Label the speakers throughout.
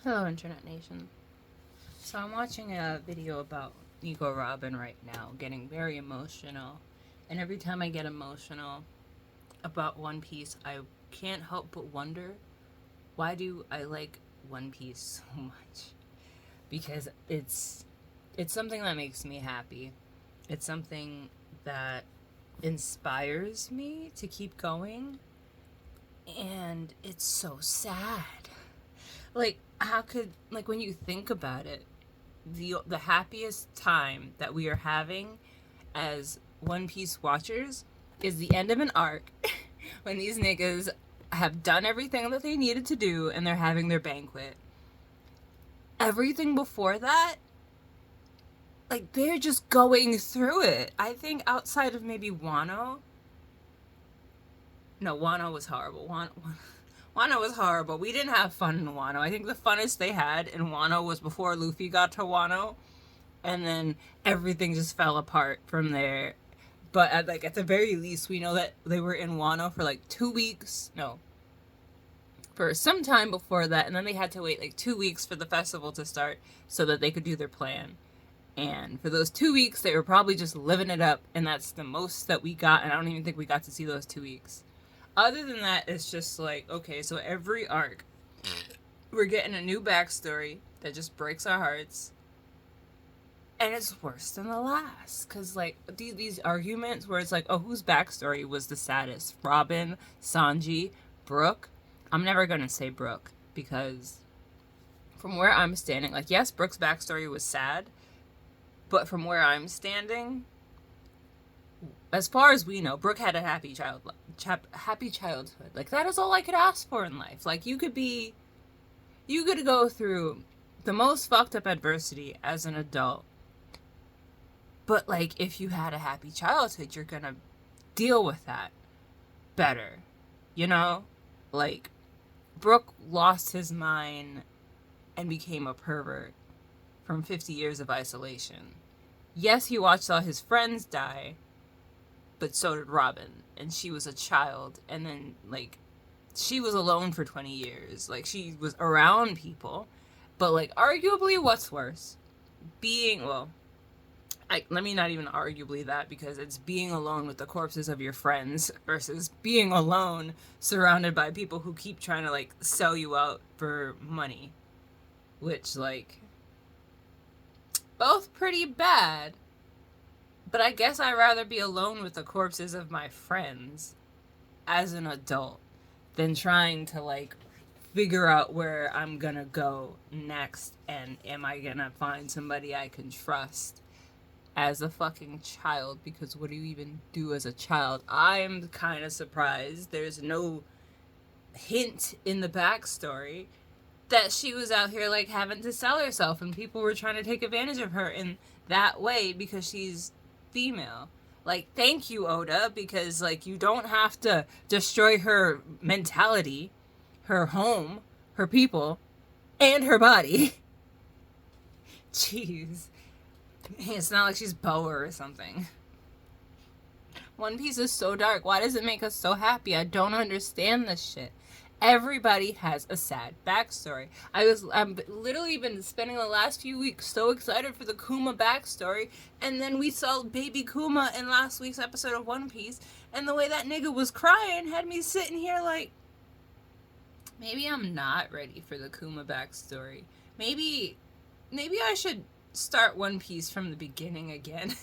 Speaker 1: Hello, Internet Nation. So I'm watching a video about Nico Robin right now, getting very emotional. And every time I get emotional about One Piece, I can't help but wonder, why do I like One Piece so much? Because it's something that makes me happy. It's something that inspires me to keep going. And it's so sad. Like, how could, like, when you think about it, the happiest time that we are having as One Piece watchers is the end of an arc when these niggas have done everything that they needed to do and they're having their banquet. Everything before that, like, they're just going through it. I think outside of maybe Wano. No, Wano was horrible. Wano was horrible. We didn't have fun in Wano. I think the funnest they had in Wano was before Luffy got to Wano, and then everything just fell apart from there. But at the very least, we know that they were in Wano for like 2 weeks. No, for some time before that, and then they had to wait like 2 weeks for the festival to start so that they could do their plan. And for those 2 weeks, they were probably just living it up, and that's the most that we got. And I don't even think we got to see those 2 weeks. Other than that, it's just like, okay, so every arc, we're getting a new backstory that just breaks our hearts. And it's worse than the last. Because, like, these arguments where it's like, oh, whose backstory was the saddest? Robin, Sanji, Brooke? I'm never going to say Brooke. Because from where I'm standing, like, yes, Brooke's backstory was sad. But from where I'm standing, as far as we know, Brooke had a happy childhood. Like, that is all I could ask for in life. Like, you could go through the most fucked up adversity as an adult, but, like, if you had a happy childhood, you're gonna deal with that better, you know? Like, Brooke lost his mind and became a pervert from 50 years of isolation. Yes, he watched all his friends die, but so did Robin, and she was a child, and then, like, she was alone for 20 years. Like, she was around people, but, like, arguably, what's worse? Let me not even arguably that, because it's being alone with the corpses of your friends versus being alone surrounded by people who keep trying to, like, sell you out for money, which, like, both pretty bad. But I guess I'd rather be alone with the corpses of my friends as an adult than trying to, like, figure out where I'm gonna go next and am I gonna find somebody I can trust as a fucking child, because what do you even do as a child? I'm kind of surprised there's no hint in the backstory that she was out here, like, having to sell herself and people were trying to take advantage of her in that way because she's female. Like, thank you, Oda, because, like, you don't have to destroy her mentality, her home, her people, and her body. Jeez. It's not like she's Boa or something. One Piece is so dark. Why does it make us so happy? I don't understand this shit. Everybody has a sad backstory. I've literally been spending the last few weeks so excited for the Kuma backstory, and then we saw baby Kuma in last week's episode of One Piece, and the way that nigga was crying had me sitting here like, maybe I'm not ready for the Kuma backstory. Maybe I should start One Piece from the beginning again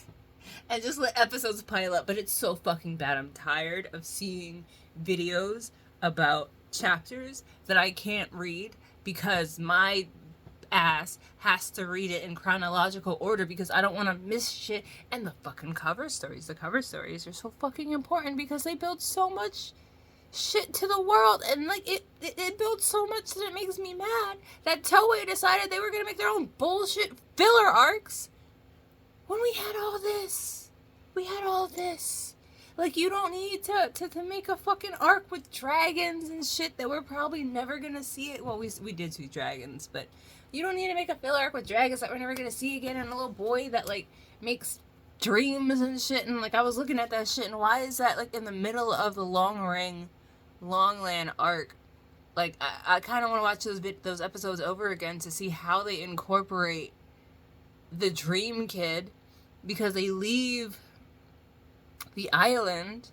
Speaker 1: and just let episodes pile up, but it's so fucking bad. I'm tired of seeing videos about chapters that I can't read because my ass has to read it in chronological order because I don't want to miss shit. And the fucking cover stories are so fucking important because they build so much shit to the world, and, like, it builds so much that it makes me mad that Toei decided they were gonna make their own bullshit filler arcs when we had all this. Like, you don't need to make a fucking arc with dragons and shit that we're probably never gonna see it. Well, we did see dragons, but you don't need to make a filler arc with dragons that we're never gonna see again, and a little boy that, like, makes dreams and shit. And, like, I was looking at that shit, and why is that, like, in the middle of the Longland arc Like, I kind of want to watch those episodes over again to see how they incorporate the Dream Kid, because they leave the island.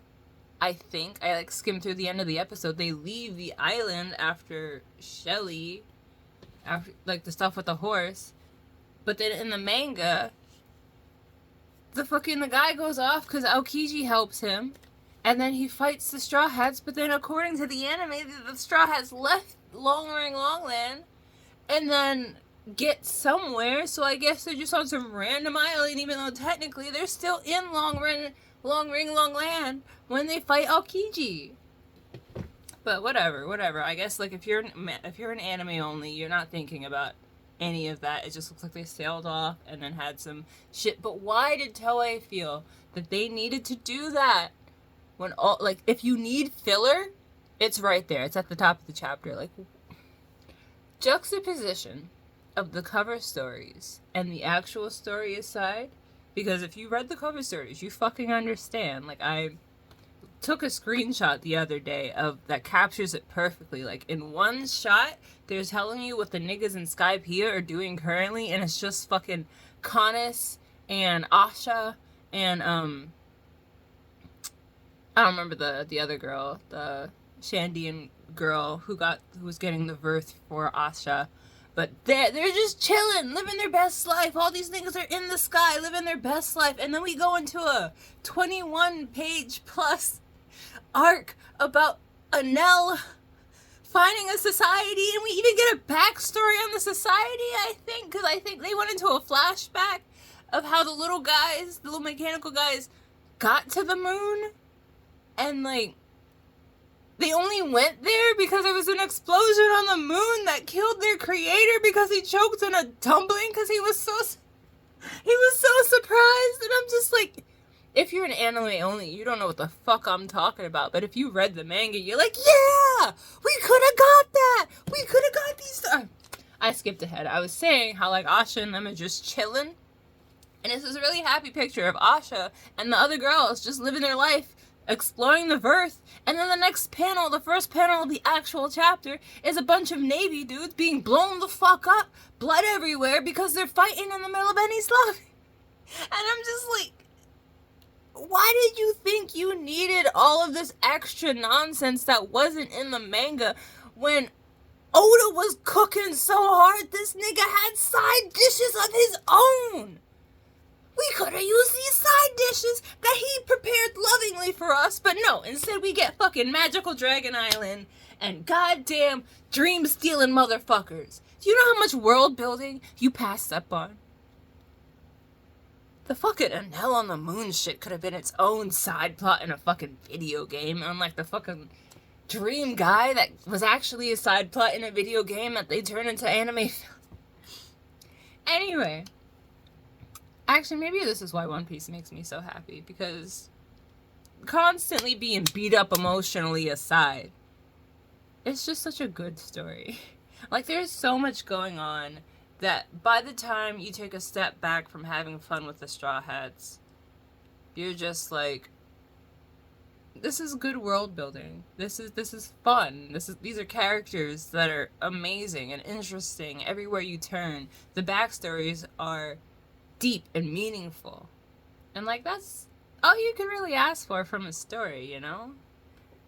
Speaker 1: I think I like skimmed through the end of the episode. They leave the island after Shelly, after like the stuff with the horse. But then in the manga, the guy goes off because Aokiji helps him, and then he fights the Straw Hats. But then according to the anime, the Straw Hats left Long Ring Longland, and then get somewhere. So I guess they're just on some random island, even though technically they're still in Long Ring Longland when they fight Aokiji. But whatever. I guess like if you're an anime only, you're not thinking about any of that. It just looks like they sailed off and then had some shit. But why did Toei feel that they needed to do that when all, like, if you need filler, it's right there. It's at the top of the chapter. Like, juxtaposition of the cover stories and the actual story aside, because if you read the cover stories, you fucking understand. Like, I took a screenshot the other day of that captures it perfectly. Like, in one shot, they're telling you what the niggas in Skypiea are doing currently, and it's just fucking Kanis and Asha and I don't remember the other girl, the Shandian girl who was getting the verse for Asha. But they're just chilling, living their best life. All these niggas are in the sky, living their best life. And then we go into a 21-page plus arc about Anel finding a society, and we even get a backstory on the society, I think, because I think they went into a flashback of how the little mechanical guys got to the moon, and like they only went there because there was an explosion on the moon that killed their creator because he choked in a tumbling because he was so surprised. And I'm just like, if you're an anime only, you don't know what the fuck I'm talking about. But if you read the manga, you're like, yeah, we could have got that. We could have got these. I skipped ahead. I was saying how like Asha and them are just chilling. And it's this really happy picture of Asha and the other girls just living their life, exploring the verse. And then the next panel, the first panel of the actual chapter, is a bunch of Navy dudes being blown the fuck up, blood everywhere, because they're fighting in the middle of Eni's lobby. And I'm just like, why did you think you needed all of this extra nonsense that wasn't in the manga when Oda was cooking so hard this nigga had side dishes of his own? We could have used these side dishes that he prepared lovingly for us, but no, instead we get fucking Magical Dragon Island and goddamn dream-stealing motherfuckers. Do you know how much world building you passed up on? The fucking Anel on the Moon shit could have been its own side plot in a fucking video game, unlike the fucking Dream guy that was actually a side plot in a video game that they turned into anime. Anyway. Actually, maybe this is why One Piece makes me so happy, because constantly being beat up emotionally aside, it's just such a good story. Like, there's so much going on that by the time you take a step back from having fun with the Straw Hats, you're just like, this is good world building. This is fun. These are characters that are amazing and interesting everywhere you turn. The backstories are deep and meaningful, and like that's all you can really ask for from a story, you know?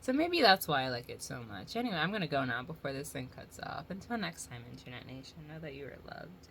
Speaker 1: So maybe that's why I like it so much. Anyway, I'm gonna go now before this thing cuts off. Until next time, Internet Nation, know that you are loved.